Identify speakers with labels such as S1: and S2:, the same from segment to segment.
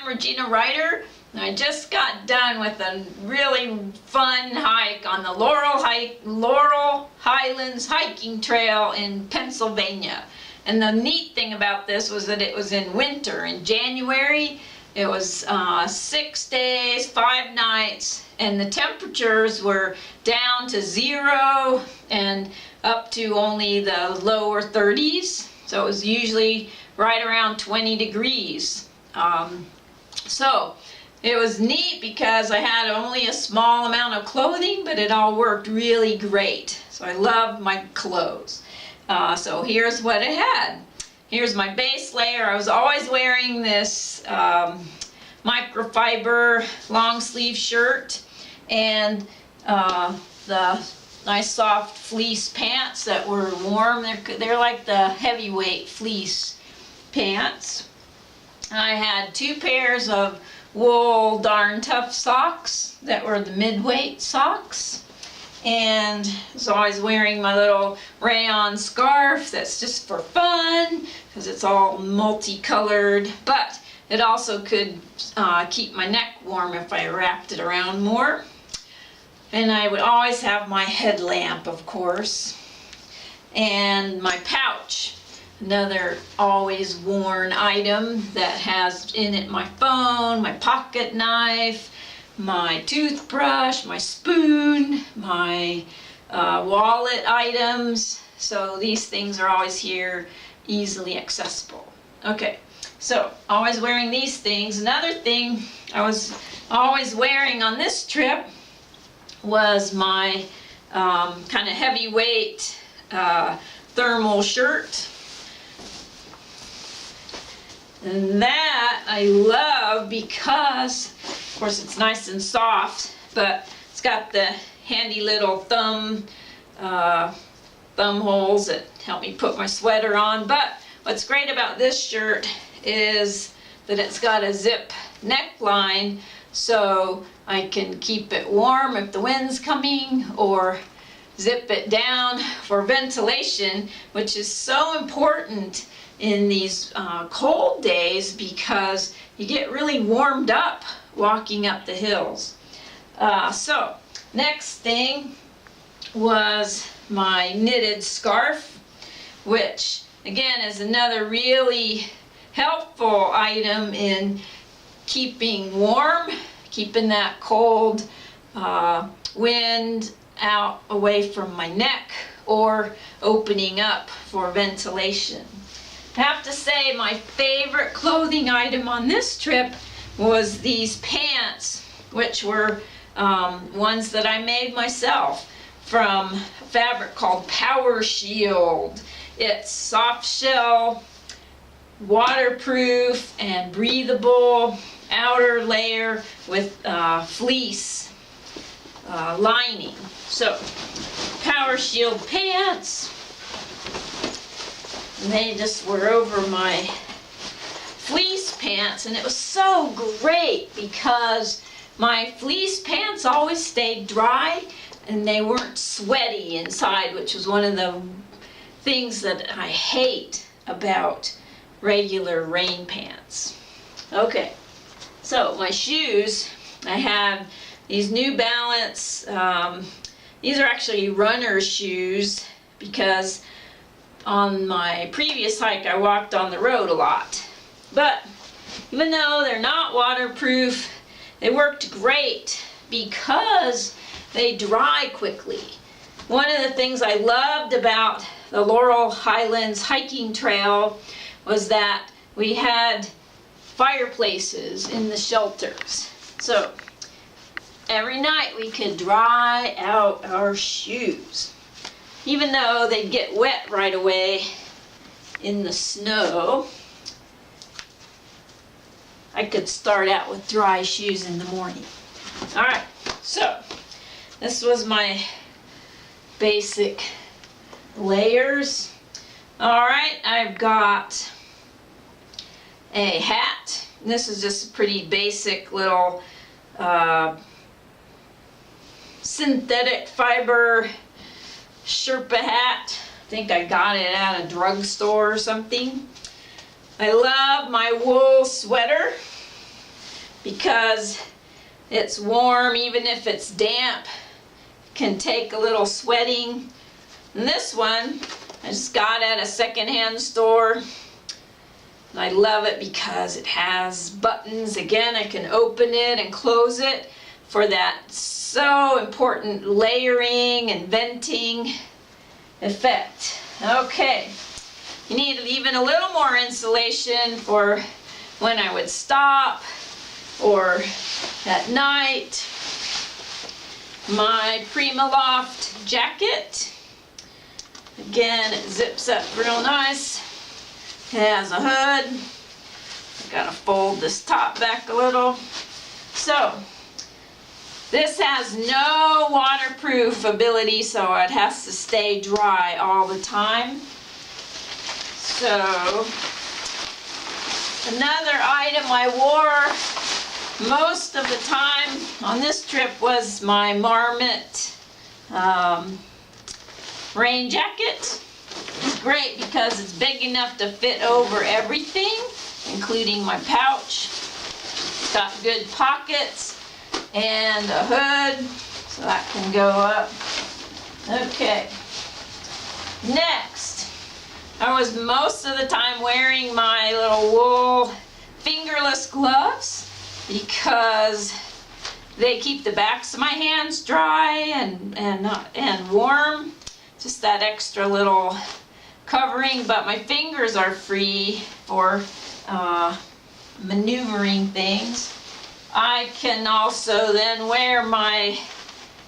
S1: I'm Regina Ryder, and I just got done with a really fun hike on the Laurel Highlands Hiking Trail in Pennsylvania. And the neat thing about this was that it was in winter, in January. It was 6 days, 5 nights, and the temperatures were down to 0 and up to only the lower 30s. So it was usually right around 20 degrees. So it was neat because I had only a small amount of clothing, but it all worked really great. So I love my clothes. So here's what it had. Here's my base layer. I was always wearing this microfiber long sleeve shirt and the nice soft fleece pants that were warm. They're like the heavyweight fleece pants. I had 2 pairs of wool darn tough socks that were the mid-weight socks. And I was always wearing my little rayon scarf that's just for fun because it's all multicolored, but it also could keep my neck warm if I wrapped it around more. And I would always have my headlamp, of course, and my pouch. Another always worn item that has in it my phone, my pocket knife, my toothbrush, my spoon, my wallet items. So these things are always here, easily accessible. Okay, so always wearing these things. Another thing I was always wearing on this trip was my kind of heavyweight thermal shirt. And that I love because, of course, it's nice and soft, but it's got the handy little thumb holes that help me put my sweater on. But what's great about this shirt is that it's got a zip neckline, so I can keep it warm if the wind's coming, or zip it down for ventilation, which is so important in these cold days because you get really warmed up walking up the hills. So next thing was my knitted scarf, which again is another really helpful item in keeping warm, keeping that cold wind out away from my neck, or opening up for ventilation. I have to say my favorite clothing item on this trip was these pants, which were ones that I made myself from a fabric called Power Shield. It's soft shell, waterproof and breathable outer layer with fleece lining. So Power Shield pants. And they just were over my fleece pants, and it was so great because my fleece pants always stayed dry and they weren't sweaty inside, which was one of the things that I hate about regular rain pants. Okay, so my shoes, I have these New Balance, these are actually runner shoes because on my previous hike I walked on the road a lot. But even though they're not waterproof, they worked great because they dry quickly. One of the things I loved about the Laurel Highlands Hiking Trail was that we had fireplaces in the shelters. So every night we could dry out our shoes. Even though they'd get wet right away in the snow, I could start out with dry shoes in the morning. All right, so this was my basic layers. All right, I've got a hat. This is just a pretty basic little synthetic fiber Sherpa hat. I think I got it at a drugstore or something. I love my wool sweater. because it's warm, even if it's damp. Can take a little sweating. And this one I just got at a secondhand store. And I love it because it has buttons. Again, I can open it and close it for that so important layering and venting effect. Okay, you need even a little more insulation for when I would stop or at night. My Primaloft jacket. Again, it zips up real nice. It has a hood. I gotta fold this top back a little. So, this has no waterproof ability, so it has to stay dry all the time. So, another item I wore most of the time on this trip was my Marmot rain jacket. It's great because it's big enough to fit over everything, including my pouch. It's got good pockets and a hood, so that can go up. Okay. Next, I was most of the time wearing my little wool fingerless gloves because they keep the backs of my hands dry and warm. Just that extra little covering, but my fingers are free for maneuvering things. I can also then wear my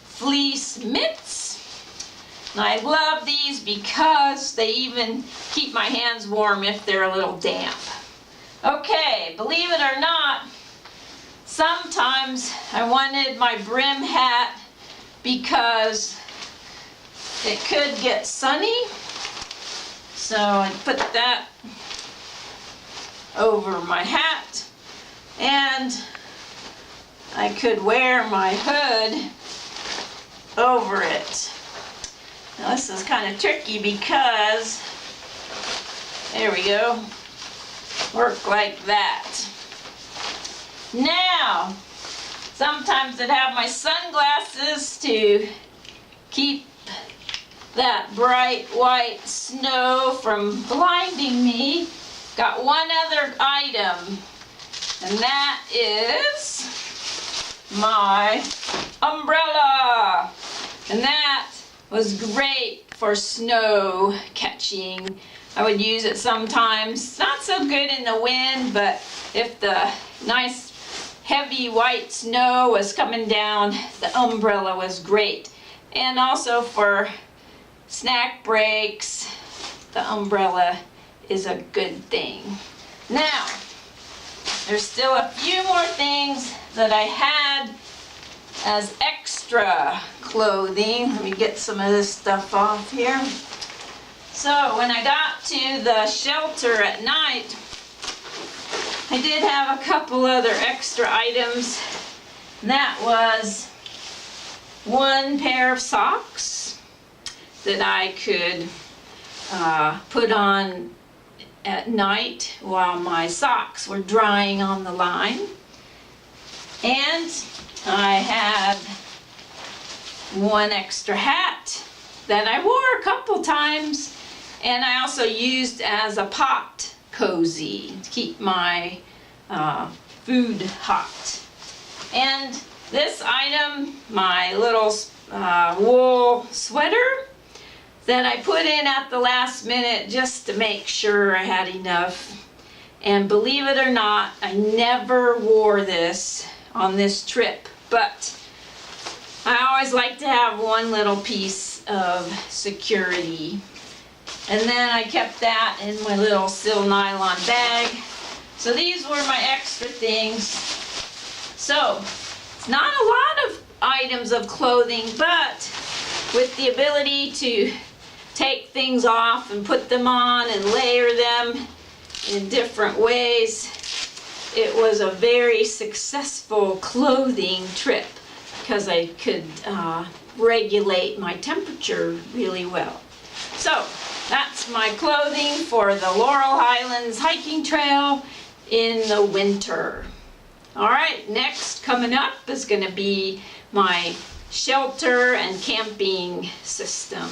S1: fleece mitts. And I love these because they even keep my hands warm if they're a little damp. Okay, believe it or not, sometimes I wanted my brim hat because it could get sunny. So I put that over my hat, and I could wear my hood over it. Now this is kind of tricky because, there we go, work like that. Now, sometimes I'd have my sunglasses to keep that bright white snow from blinding me. Got one other item, and that is my umbrella. And that was great for snow catching. I would use it sometimes. Not so good in the wind, but if the nice heavy white snow was coming down, the umbrella was great. And also for snack breaks, the umbrella is a good thing. Now, there's still a few more things that I had as extra clothing. Let me get some of this stuff off here. So when I got to the shelter at night, I did have a couple other extra items. And that was one pair of socks that I could put on at night while my socks were drying on the line. And I had one extra hat that I wore a couple times, and I also used as a pot cozy to keep my food hot. And this item, my little wool sweater that I put in at the last minute just to make sure I had enough. And believe it or not, I never wore this on this trip, but I always like to have one little piece of security. And then I kept that in my little sil nylon bag. So these were my extra things. So it's not a lot of items of clothing, but with the ability to take things off and put them on and layer them in different ways, it was a very successful clothing trip because I could regulate my temperature really well. So that's my clothing for the Laurel Highlands Hiking Trail in the winter. All right, next coming up is going to be my shelter and camping system.